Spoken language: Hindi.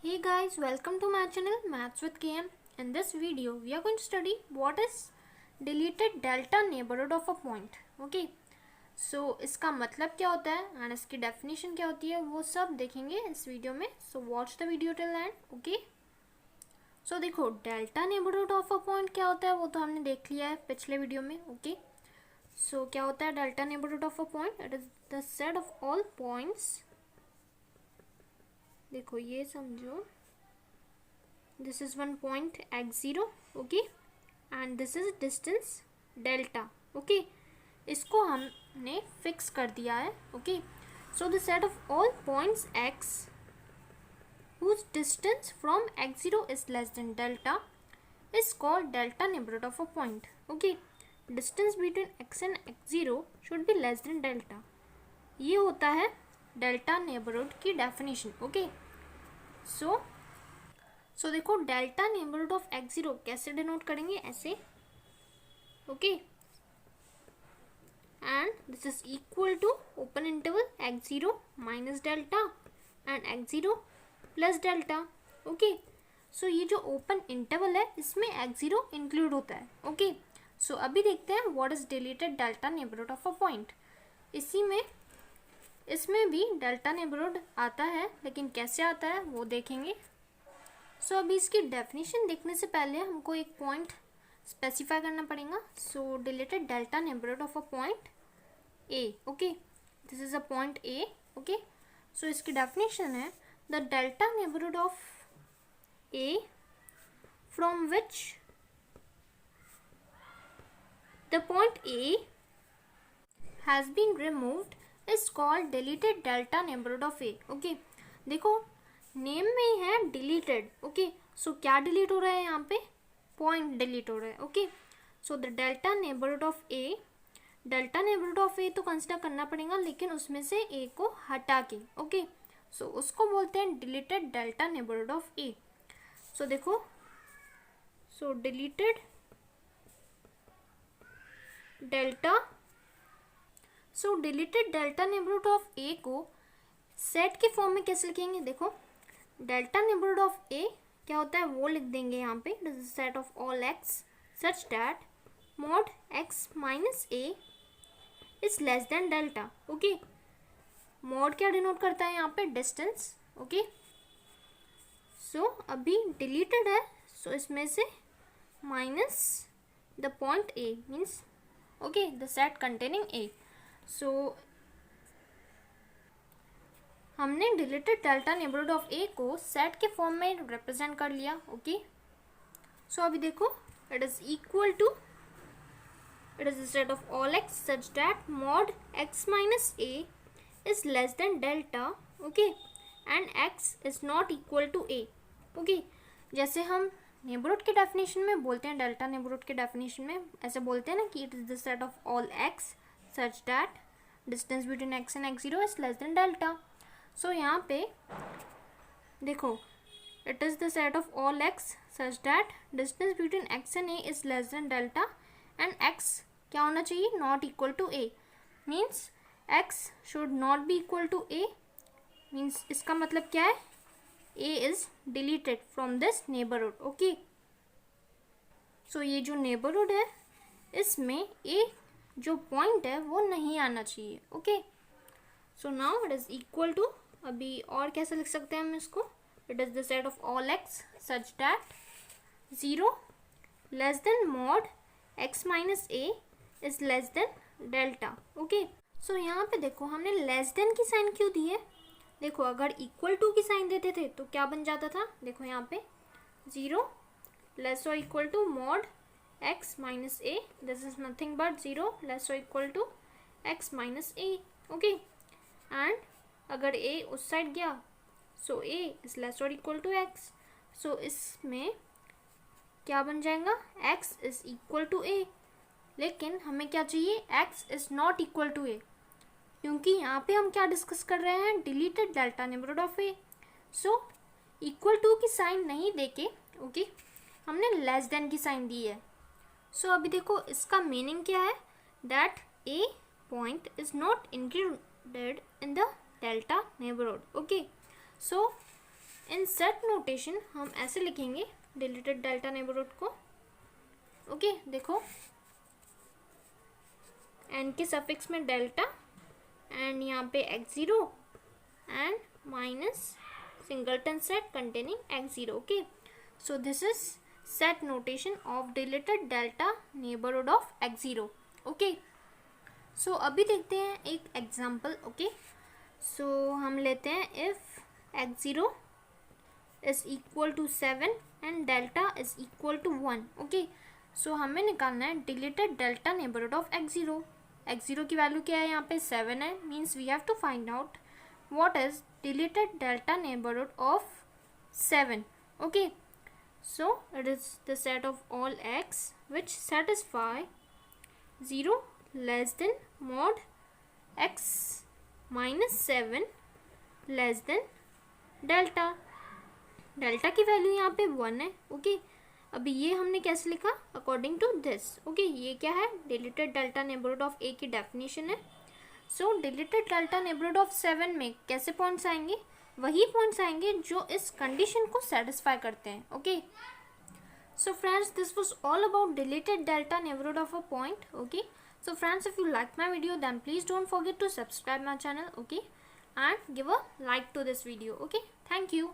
Hey guys, welcome to my channel Maths with KM. In this video, we are going to study what is deleted delta neighborhood of a point. Okay, so इसका मतलब क्या होता है and इसकी definition क्या होती है वो सब देखेंगे इस वीडियो में. So watch the video till end. Okay. So देखो delta neighborhood of a point क्या होता है वो तो हमने देख लिया है पिछले वीडियो में. Okay. So क्या होता है delta neighborhood of a point? It is the set of all points. देखो ये समझो, this is one point x0, okay, and this is distance delta. Okay, इसको हमने फिक्स कर दिया है. Okay, so the set of all points x whose distance from x0 is less than delta is called delta neighborhood of a point. Okay, distance between x and x0 should be less than delta. ये होता है डेल्टा नेबरहुड की डेफिनेशन. ओके, सो देखो डेल्टा नेबरहुड ऑफ x0 कैसे डिनोट करेंगे, ऐसे. Okay, and this is equal to open interval x0 minus delta and x0 plus delta. Okay, so ये जो ओपन इंटरवल है इसमें x0 इंक्लूड होता है. ओके, सो अभी देखते हैं what is deleted delta neighbourhood of a point. इसमें भी डेल्टा नेबरहुड आता है, लेकिन कैसे आता है वो देखेंगे. सो अभी इसकी डेफिनेशन देखने से पहले हमको एक पॉइंट स्पेसिफाई करना पड़ेगा. So deleted delta neighbourhood of a point A. Okay, this is a point A. Okay, so इसकी डेफिनेशन है the delta neighbourhood of A from which the point A has been removed is called deleted delta neighbourhood of A. Okay, देखो नेम में ही है डिलीटेड. ओके, सो क्या डिलीट हो रहा है यहाँ पे, पॉइंट डिलीट हो रहा है. Okay, so the delta neighbourhood of A, delta neighbourhood of A तो कंसिडर करना पड़ेगा, लेकिन उसमें से ए को हटा के. ओके, सो उसको बोलते हैं deleted delta neighbourhood of A. So देखो, so deleted delta, so deleted delta neighbourhood of A को सेट के फॉर्म में कैसे लिखेंगे. देखो डेल्टा नेबरहुड ऑफ ए क्या होता है वो लिख देंगे यहाँ पे, this is set of all x such that mod x minus A is less than delta. Okay, mod क्या डिनोट करता है यहाँ पे, डिस्टेंस. ओके, सो अभी डिलीटेड है, सो इसमें से minus the point A means okay the set containing A. So हमने deleted delta neighbourhood of A को सेट के फॉर्म में रिप्रेजेंट कर लिया. ओके, सो अभी देखो it is equal to, it is the set of all x such that mod x minus A is less than delta. Okay, and x is not equal to a. Okay, जैसे हम नेबरहुड के डेफिनेशन में बोलते हैं, डेल्टा नेबरहुड के डेफिनेशन में ऐसे बोलते हैं ना कि it is the set of all x such that distance between x and x0 is less than delta. So यहाँ पे देखो it is the set of all x such that distance between x and A is less than delta and x क्या होना चाहिए, not equal to A. Means x should not be equal to A. Means इसका मतलब क्या है, A is deleted from this neighbourhood. Okay, so ये जो नेबरहुड है इसमें ए जो पॉइंट है वो नहीं आना चाहिए. Okay, so now it is equal to, अभी और कैसे लिख सकते हैं हम इसको, it is the set of all x such that 0 less than mod x minus A is less than delta. Okay, so यहाँ पे देखो हमने लेस देन की साइन क्यों दी है. देखो अगर इक्वल टू की साइन देते थे तो क्या बन जाता था, देखो यहाँ पे 0 लेस और equal to mod x minus a, this is nothing but 0 less or equal to x minus a. okay, and अगर a उस साइड गया so a is less or equal to x, so इसमें क्या बन जाएगा, x is equal to a. लेकिन हमें क्या चाहिए, x is not equal to a, क्योंकि यहाँ पे हम क्या डिस्कस कर रहे हैं, deleted delta neighbourhood of a. So equal to की साइन नहीं देके ओके हमने लेस देन की साइन दी है. सो अभी देखो इसका मीनिंग क्या है, that a point is not included in the delta neighbourhood. Okay, so in set notation हम ऐसे लिखेंगे डिलीटेड डेल्टा नेबरहुड को। ओके देखो एन के सफिक्स में डेल्टा एंड यहाँ पे x0 and minus singleton set containing x0। Okay so this is set notation of deleted delta neighbourhood of x0। Okay so अभी देखते हैं एक एग्जांपल। ओके सो हम लेते हैं if x0 is equal to 7 and delta is equal to 1। Okay so हमें निकालना है deleted delta neighbourhood of x0। x0 की वैल्यू क्या है, यहाँ पे 7 है, means we have to find out what is deleted delta neighbourhood of 7। Okay so it is the set of all x which satisfy 0 less than mod x minus 7 less than delta। Delta की वैल्यू यहाँ पे 1 है। ओके अभी ये हमने कैसे लिखा, अकॉर्डिंग टू दिस। ओके ये क्या है, डिलीटेड डेल्टा नेबरहुड ऑफ ए की डेफिनेशन है। सो डिलीटेड डेल्टा नेबरहुड ऑफ 7 में कैसे पॉइंट्स आएंगे, वही पॉइंट्स आएंगे जो इस कंडीशन को सेटिस्फाई करते हैं। Okay so friends this was all about deleted delta neighbourhood of a point. Okay so friends if you like my video then please don't forget to subscribe my channel. Okay and give a like to this video. Okay, thank you.